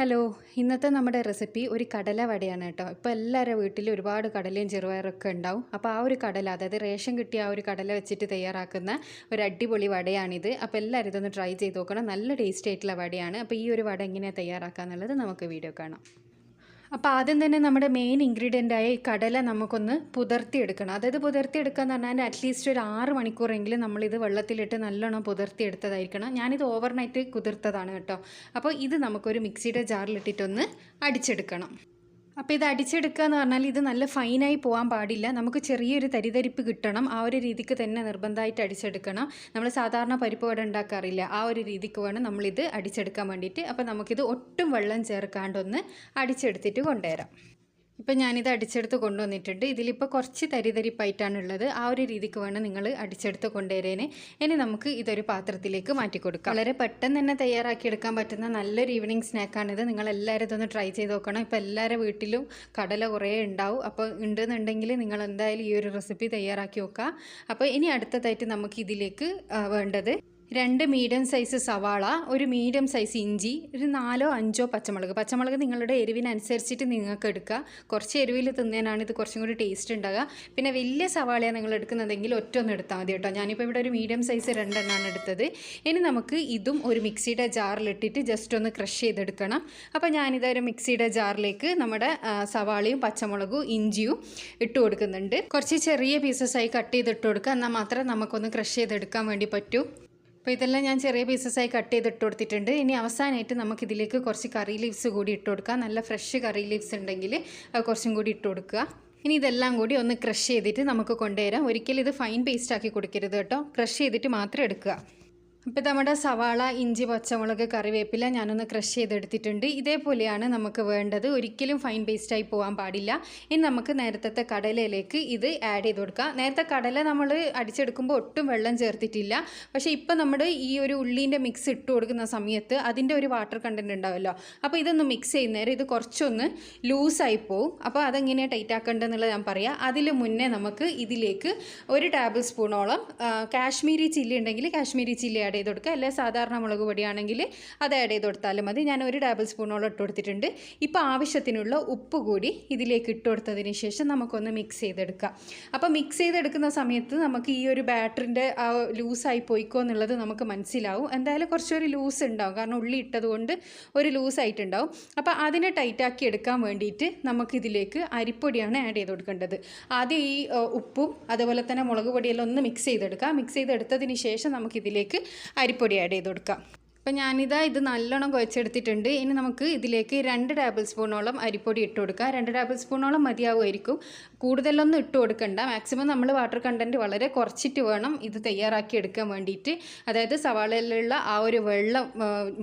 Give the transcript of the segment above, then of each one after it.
Hello, ഇന്നത്തെ നമ്മുടെ recipe ഒരു കടല വടയാണ് കേട്ടോ. ഇപ്പോൾ എല്ലാവരുടെ വീട്ടിലും ഒരുപാട് കടലയും ചെറുപയറൊക്കെ ഉണ്ടാവും. അപ്പോൾ ആ ഒരു കടല, അതായത് റേഷൻ കിട്ടിയ ആ ഒരു കടല വെച്ചിട്ട് തയ്യാറാക്കുന്ന ഒരു അടിപൊളി വടയാണിത്. അപ്പോൾ എല്ലാവരും ഇതൊന്ന് ട്രൈ ചെയ്ത് നോക്കണം. നല്ല ടേസ്റ്റ് ആയിട്ടുള്ള വടയാണ്. അപ്പോൾ ഈ ഒരു വട എങ്ങനെയാണ് തയ്യാറാക്കുക എന്നുള്ളത് നമുക്ക് വീഡിയോ കാണാം. അപ്പോൾ ആദ്യം തന്നെ നമ്മുടെ മെയിൻ ഇൻഗ്രീഡിയൻ്റായ ഈ കടല നമുക്കൊന്ന് പുതിർത്തിയെടുക്കണം. അതായത് പുതിർത്തിയെടുക്കുക എന്ന് പറഞ്ഞാൽ അറ്റ്ലീസ്റ്റ് ഒരു 6 മണിക്കൂറെങ്കിലും നമ്മളിത് വെള്ളത്തിലിട്ട് നല്ലോണം പുതിർത്തിയെടുത്തതായിരിക്കണം. ഞാനിത് ഓവർനൈറ്റ് കുതിർത്തതാണ് കേട്ടോ. അപ്പോൾ ഇത് നമുക്കൊരു മിക്സിയുടെ ജാറിലിട്ടിട്ടൊന്ന് അടിച്ചെടുക്കണം. അപ്പോൾ ഇത് അടിച്ചെടുക്കുക എന്ന് പറഞ്ഞാൽ ഇത് നല്ല ഫൈനായി പോകാൻ പാടില്ല. നമുക്ക് ചെറിയൊരു തരിതരിപ്പ് കിട്ടണം. ആ ഒരു രീതിക്ക് തന്നെ നിർബന്ധമായിട്ട് അടിച്ചെടുക്കണം. നമ്മൾ സാധാരണ പരിപ്പ് വട ഉണ്ടാക്കാറില്ല, ആ ഒരു രീതിക്ക് വേണം നമ്മളിത് അടിച്ചെടുക്കാൻ വേണ്ടിയിട്ട്. അപ്പോൾ നമുക്കിത് ഒട്ടും വെള്ളം ചേർക്കാണ്ടൊന്ന് അടിച്ചെടുത്തിട്ട് കൊണ്ടുവരാം. ഇപ്പം ഞാനിത് അടിച്ചെടുത്ത് കൊണ്ടുവന്നിട്ടുണ്ട്. ഇതിലിപ്പോൾ കുറച്ച് തരിതരിപ്പായിട്ടാണുള്ളത്. ആ ഒരു രീതിക്ക് വേണം നിങ്ങൾ അടിച്ചെടുത്ത് കൊണ്ടുവരേന്. ഇനി നമുക്ക് ഇതൊരു പാത്രത്തിലേക്ക് മാറ്റി കൊടുക്കാം. വളരെ പെട്ടെന്ന് തന്നെ തയ്യാറാക്കിയെടുക്കാൻ പറ്റുന്ന നല്ലൊരു ഈവനിങ് സ്നാക്കാണിത്. നിങ്ങളെല്ലാവരും ഇതൊന്ന് ട്രൈ ചെയ്ത് നോക്കണം. ഇപ്പോൾ എല്ലാവരുടെ വീട്ടിലും കടല കുറേ ഉണ്ടാവും. അപ്പോൾ ഉണ്ടെന്നുണ്ടെങ്കിൽ നിങ്ങൾ എന്തായാലും ഈ ഒരു റെസിപ്പി തയ്യാറാക്കി നോക്കുക. അപ്പോൾ ഇനി അടുത്തതായിട്ട് നമുക്ക് ഇതിലേക്ക് വേണ്ടത് 2 മീഡിയം സൈസ് സവാള, ഒരു മീഡിയം സൈസ് ഇഞ്ചി, ഒരു 4-5 പച്ചമുളക് നിങ്ങളുടെ എരിവിനനുസരിച്ചിട്ട് നിങ്ങൾക്ക് എടുക്കുക. കുറച്ച് എരിവിൽ തിന്നാനാണ് ഇത് കുറച്ചും കൂടി ടേസ്റ്റ് ഉണ്ടാകുക. പിന്നെ വലിയ സവാളയാണ് നിങ്ങൾ എടുക്കുന്നതെങ്കിൽ ഒറ്റൊന്ന് എടുത്താൽ മതി കേട്ടോ. ഞാനിപ്പോൾ ഇവിടെ ഒരു മീഡിയം സൈസ് 2 എണ്ണമാണ് എടുത്തത്. ഇനി നമുക്ക് ഇതും ഒരു മിക്സിയുടെ ജാറിലിട്ടിട്ട് ജസ്റ്റ് ഒന്ന് ക്രഷ് ചെയ്തെടുക്കണം. അപ്പോൾ ഞാനിതൊരു മിക്സിയുടെ ജാറിലേക്ക് നമ്മുടെ സവാളയും പച്ചമുളകും ഇഞ്ചിയും ഇട്ട് കൊടുക്കുന്നുണ്ട്. കുറച്ച് ചെറിയ പീസസായി കട്ട് ചെയ്തിട്ട് കൊടുക്കുക. എന്നാൽ മാത്രമേ നമുക്കൊന്ന് ക്രഷ് ചെയ്തെടുക്കാൻ വേണ്ടി പറ്റൂ. അപ്പോൾ ഇതെല്ലാം ഞാൻ ചെറിയ പീസസായി കട്ട് ചെയ്തിട്ട് കൊടുത്തിട്ടുണ്ട്. ഇനി അവസാനമായിട്ട് നമുക്കിതിലേക്ക് കുറച്ച് കറി ലീവ്സ് കൂടി ഇട്ട് കൊടുക്കാം. നല്ല ഫ്രഷ് കറി ലീവ്സ് ഉണ്ടെങ്കിൽ കുറച്ചും കൂടി ഇട്ട് കൊടുക്കുക. ഇനി ഇതെല്ലാം കൂടി ഒന്ന് ക്രഷ് ചെയ്തിട്ട് നമുക്ക് കൊണ്ടുവരാം. ഒരിക്കലും ഇത് ഫൈൻ പേസ്റ്റ് ആക്കി കൊടുക്കരുത് കേട്ടോ. ക്രഷ് ചെയ്തിട്ട് മാത്രം എടുക്കുക. അപ്പോൾ നമ്മുടെ സവാള, ഇഞ്ചി, പച്ചമുളക്, കറിവേപ്പില ഞാനൊന്ന് ക്രഷ് ചെയ്തെടുത്തിട്ടുണ്ട്. ഇതേപോലെയാണ് നമുക്ക് വേണ്ടത്. ഒരിക്കലും ഫൈൻ പേസ്റ്റായി പോകാൻ പാടില്ല. ഇനി നമുക്ക് നേരത്തെ കടലയിലേക്ക് ഇത് ആഡ് ചെയ്ത് കൊടുക്കാം. നേരത്തെ കടല നമ്മൾ അടിച്ചെടുക്കുമ്പോൾ ഒട്ടും വെള്ളം ചേർത്തിട്ടില്ല. പക്ഷേ ഇപ്പോൾ നമ്മൾ ഈ ഒരു ഉള്ളീൻ്റെ മിക്സ് ഇട്ട് കൊടുക്കുന്ന സമയത്ത് അതിൻ്റെ ഒരു വാട്ടർ കണ്ടൻറ്റ് ഉണ്ടാവുമല്ലോ. അപ്പോൾ ഇതൊന്ന് മിക്സ് ചെയ്യുന്നേരം ഇത് കുറച്ചൊന്ന് ലൂസായി പോവും. അപ്പോൾ അതെങ്ങനെയാണ് ടൈറ്റ് ആക്കേണ്ടതെന്നുള്ളത് ഞാൻ പറയാം. അതിന് മുന്നേ നമുക്ക് ഇതിലേക്ക് 1 ടേബിൾ സ്പൂണോളം കാശ്മീരി ചില്ലി ഉണ്ടെങ്കിൽ കാശ്മീരി ചില്ലി ആഡ് ചെയ്ത് കൊടുക്കുക. അല്ലെ സാധാരണ മുളക് പൊടിയാണെങ്കിൽ അത് ആഡ് ചെയ്ത് കൊടുത്താലും മതി. ഞാൻ 1 ടേബിൾ സ്പൂണോളം ഇട്ട് കൊടുത്തിട്ടുണ്ട്. ഇപ്പോൾ ആവശ്യത്തിനുള്ള ഉപ്പ് കൂടി ഇതിലേക്ക് ഇട്ട് കൊടുത്തതിന് ശേഷം നമുക്കൊന്ന് മിക്സ് ചെയ്തെടുക്കാം. അപ്പോൾ മിക്സ് ചെയ്തെടുക്കുന്ന സമയത്ത് നമുക്ക് ഈ ഒരു ബാറ്ററിൻ്റെ ലൂസായി പോയിക്കോ എന്നുള്ളത് നമുക്ക് മനസ്സിലാവും. എന്തായാലും കുറച്ചൊരു ലൂസ് ഉണ്ടാവും, കാരണം ഉള്ളി ഇട്ടതുകൊണ്ട് ഒരു ലൂസായിട്ടുണ്ടാവും. അപ്പോൾ അതിനെ ടൈറ്റാക്കി എടുക്കാൻ വേണ്ടിയിട്ട് നമുക്കിതിലേക്ക് അരിപ്പൊടിയാണ് ആഡ് ചെയ്ത് കൊടുക്കേണ്ടത്. ആദ്യം ഈ ഉപ്പും അതുപോലെ തന്നെ മുളക് പൊടിയെല്ലാം ഒന്ന് മിക്സ് ചെയ്തെടുക്കാം. മിക്സ് ചെയ്തെടുത്തതിന് ശേഷം നമുക്കിതിലേക്ക് അരിപ്പൊടി ആഡ് ചെയ്ത് കൊടുക്കാം. അപ്പോൾ ഞാനിതാ ഇത് നല്ലോണം കുഴച്ചെടുത്തിട്ടുണ്ട്. ഇനി നമുക്ക് ഇതിലേക്ക് 2 ടേബിൾ സ്പൂണോളം അരിപ്പൊടി ഇട്ട് കൊടുക്കുക. 2 ടേബിൾ സ്പൂണോളം മതിയാവുമായിരിക്കും. കൂടുതലൊന്നും ഇട്ട് കൊടുക്കണ്ട. മാക്സിമം നമ്മൾ വാട്ടർ കണ്ടൻറ്റ് വളരെ കുറച്ചിട്ട് വേണം ഇത് തയ്യാറാക്കി എടുക്കാൻ വേണ്ടിയിട്ട്. അതായത് സവാളയിലുള്ള ആ ഒരു വെള്ളം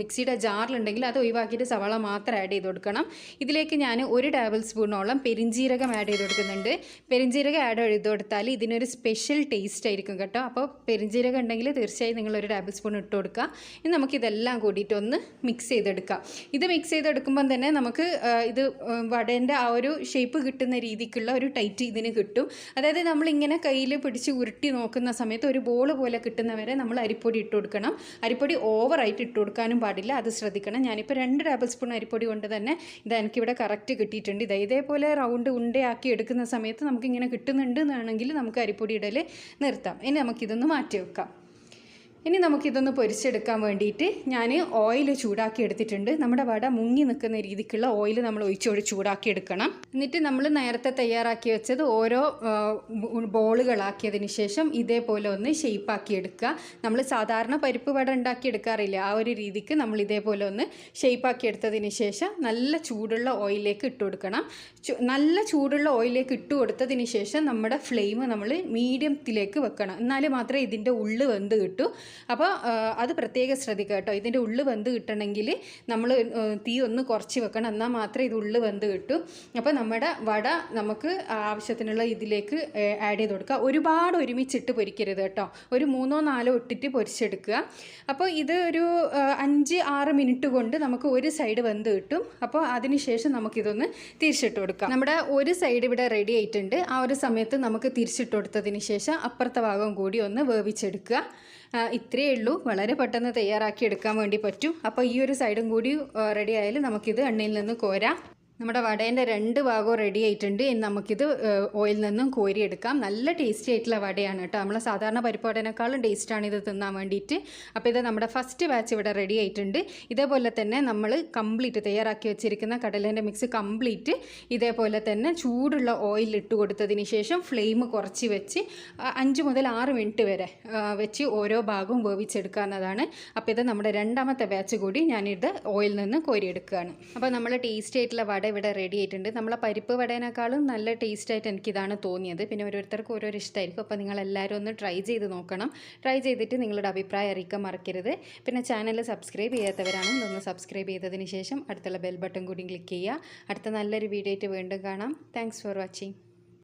മിക്സിയുടെ ജാറിലുണ്ടെങ്കിൽ അത് ഒഴിവാക്കിയിട്ട് സവാള മാത്രം ആഡ് ചെയ്ത് കൊടുക്കണം. ഇതിലേക്ക് ഞാൻ 1 ടേബിൾ സ്പൂണോളം പെരിഞ്ജീരകം ആഡ് ചെയ്ത് കൊടുക്കുന്നുണ്ട്. പെരിഞ്ജീരകം ആഡ് ചെയ്ത് കൊടുത്താൽ ഇതിനൊരു സ്പെഷ്യൽ ടേസ്റ്റ് ആയിരിക്കും കേട്ടോ. അപ്പോൾ പെരിഞ്ജീരകം ഉണ്ടെങ്കിൽ തീർച്ചയായും നിങ്ങൾ 1 ടേബിൾ സ്പൂൺ ഇട്ട് കൊടുക്കുക. ഇനി നമുക്കിതെല്ലാം കൂടിയിട്ടൊന്ന് മിക്സ് ചെയ്തെടുക്കാം. ഇത് മിക്സ് ചെയ്തെടുക്കുമ്പം തന്നെ നമുക്ക് ഇത് വടേൻ്റെ ആ ഒരു ഷേപ്പ് കിട്ടുന്ന രീതിക്കുള്ള ഒരു ടൈറ്റ് ഇതിന് കിട്ടും. അതായത് നമ്മളിങ്ങനെ കയ്യിൽ പിടിച്ച് ഉരുട്ടി നോക്കുന്ന സമയത്ത് ഒരു ബോൾ പോലെ കിട്ടുന്നവരെ നമ്മൾ അരിപ്പൊടി ഇട്ട് കൊടുക്കണം. അരിപ്പൊടി ഓവറായിട്ട് ഇട്ട് കൊടുക്കാനും പാടില്ല, അത് ശ്രദ്ധിക്കണം. ഞാനിപ്പോൾ 2 ടേബിൾ സ്പൂൺ അരിപ്പൊടി കൊണ്ട് തന്നെ ഇത് എനിക്കിവിടെ കറക്റ്റ് കിട്ടിയിട്ടുണ്ട്. ഇതേപോലെ റൗണ്ട് ഉണ്ടയാക്കി എടുക്കുന്ന സമയത്ത് നമുക്കിങ്ങനെ കിട്ടുന്നുണ്ട് എന്നാണെങ്കിൽ നമുക്ക് അരിപ്പൊടി ഇടൽ നിർത്താം. ഇനി നമുക്കിതൊന്ന് മാറ്റി വെക്കാം. ഇനി നമുക്കിതൊന്ന് പൊരിച്ചെടുക്കാൻ വേണ്ടിയിട്ട് ഞാൻ ഓയിൽ ചൂടാക്കി എടുത്തിട്ടുണ്ട്. നമ്മുടെ വട മുങ്ങി നിൽക്കുന്ന രീതിക്കുള്ള ഓയിൽ നമ്മൾ ഒഴിച്ചോട് ചൂടാക്കി എടുക്കണം. എന്നിട്ട് നമ്മൾ നേരത്തെ തയ്യാറാക്കി വെച്ചത് ഓരോ ബോളുകളാക്കിയതിന് ശേഷം ഇതേപോലെ ഒന്ന് ഷേപ്പാക്കി എടുക്കുക. നമ്മൾ സാധാരണ പരിപ്പ് വട ഉണ്ടാക്കി എടുക്കാറില്ല, ആ ഒരു രീതിക്ക് നമ്മൾ ഇതേപോലെ ഒന്ന് ഷേപ്പാക്കി എടുത്തതിന് ശേഷം നല്ല ചൂടുള്ള ഓയിലേക്ക് ഇട്ട് കൊടുക്കണം. നല്ല ചൂടുള്ള ഓയിലേക്ക് ഇട്ട് കൊടുത്തതിന് ശേഷം നമ്മുടെ ഫ്ലെയിം നമ്മൾ മീഡിയത്തിലേക്ക് വെക്കണം. എന്നാൽ മാത്രമേ ഇതിൻ്റെ ഉള്ളു വെന്ത് കിട്ടൂ. അപ്പോൾ അത് പ്രത്യേകം ശ്രദ്ധിക്കുക കേട്ടോ. ഇതിൻ്റെ ഉള്ളു വെന്ത് കിട്ടണമെങ്കിൽ നമ്മൾ തീ ഒന്ന് കുറച്ച് വെക്കണം, എന്നാൽ മാത്രമേ ഇത് ഉള്ളു വെന്ത് കിട്ടൂ. അപ്പോൾ നമ്മുടെ വട നമുക്ക് ആവശ്യത്തിനുള്ള ഇതിലേക്ക് ആഡ് ചെയ്ത് കൊടുക്കുക. ഒരുപാട് ഒരുമിച്ചിട്ട് പൊരിക്കരുത് കേട്ടോ. ഒരു 3-4 ഇട്ടിട്ട് പൊരിച്ചെടുക്കുക. അപ്പോൾ ഇത് ഒരു 5-6 മിനിറ്റ് കൊണ്ട് നമുക്ക് ഒരു സൈഡ് വെന്ത് കിട്ടും. അപ്പോൾ അതിനുശേഷം നമുക്കിതൊന്ന് തിരിച്ചിട്ട് കൊടുക്കാം. നമ്മുടെ ഒരു സൈഡ് ഇവിടെ റെഡി ആയിട്ടുണ്ട്. ആ ഒരു സമയത്ത് നമുക്ക് തിരിച്ചിട്ട് കൊടുത്തതിന് ശേഷം അപ്പുറത്തെ ഭാഗം കൂടി ഒന്ന് വേവിച്ചെടുക്കുക. ഇത്രയേ ഉള്ളൂ, വളരെ പെട്ടെന്ന് തയ്യാറാക്കി എടുക്കാൻ വേണ്ടി പറ്റും. അപ്പോൾ ഈ ഒരു സൈഡും കൂടി റെഡി ആയാലും നമുക്കിത് എണ്ണയിൽ നിന്ന് കോരാം. നമ്മുടെ വടേൻ്റെ 2 ഭാഗവും റെഡി ആയിട്ടുണ്ട്. ഇനി നമുക്കിത് ഓയിൽ നിന്നും കോരിയെടുക്കാം. നല്ല ടേസ്റ്റി ആയിട്ടുള്ള വടയാണ് കേട്ടോ. നമ്മൾ സാധാരണ പരിപ്പ് വടേനേക്കാളും ടേസ്റ്റാണ് ഇത് തിന്നാൻ വേണ്ടിയിട്ട്. അപ്പോൾ ഇത് നമ്മുടെ ഫസ്റ്റ് ബാച്ച് ഇവിടെ റെഡി ആയിട്ടുണ്ട്. ഇതേപോലെ തന്നെ നമ്മൾ കംപ്ലീറ്റ് തയ്യാറാക്കി വെച്ചിരിക്കുന്ന കടലേൻ്റെ മിക്സ് കംപ്ലീറ്റ് ഇതേപോലെ തന്നെ ചൂടുള്ള ഓയിൽ ഇട്ട് കൊടുത്തതിന് ശേഷം ഫ്ലെയിം കുറച്ച് വെച്ച് 5 മുതൽ 6 മിനിറ്റ് വരെ വെച്ച് ഓരോ ഭാഗവും വേവിച്ചെടുക്കാവുന്നതാണ്. അപ്പോൾ ഇത് നമ്മുടെ രണ്ടാമത്തെ ബാച്ച് കൂടി ഞാനിത് ഓയിൽ നിന്ന് കോരിയെടുക്കുകയാണ്. അപ്പോൾ നമ്മൾ ടേസ്റ്റി ആയിട്ടുള്ള വട ഇവിടെ റെഡി ആയിട്ടുണ്ട്. നമ്മളെ പരിപ്പ് വടേനേക്കാളും നല്ല ടേസ്റ്റായിട്ട് എനിക്കിതാണ് തോന്നിയത്. പിന്നെ ഓരോരുത്തർക്കും ഓരോരോ ഇഷ്ടമായിരിക്കും. അപ്പോൾ നിങ്ങളെല്ലാവരും ഒന്ന് ട്രൈ ചെയ്ത് നോക്കണം. ട്രൈ ചെയ്തിട്ട് നിങ്ങളുടെ അഭിപ്രായം അറിയിക്കാൻ മറക്കരുത്. പിന്നെ ചാനൽ സബ്സ്ക്രൈബ് ചെയ്യാത്തവരാണെങ്കിൽ ഒന്ന് സബ്സ്ക്രൈബ് ചെയ്തതിന് ശേഷം അടുത്തുള്ള ബെൽ ബട്ടൺ കൂടി ക്ലിക്ക് ചെയ്യുക. അടുത്ത നല്ലൊരു വീഡിയോ ആയിട്ട് വീണ്ടും കാണാം. Thanks for watching.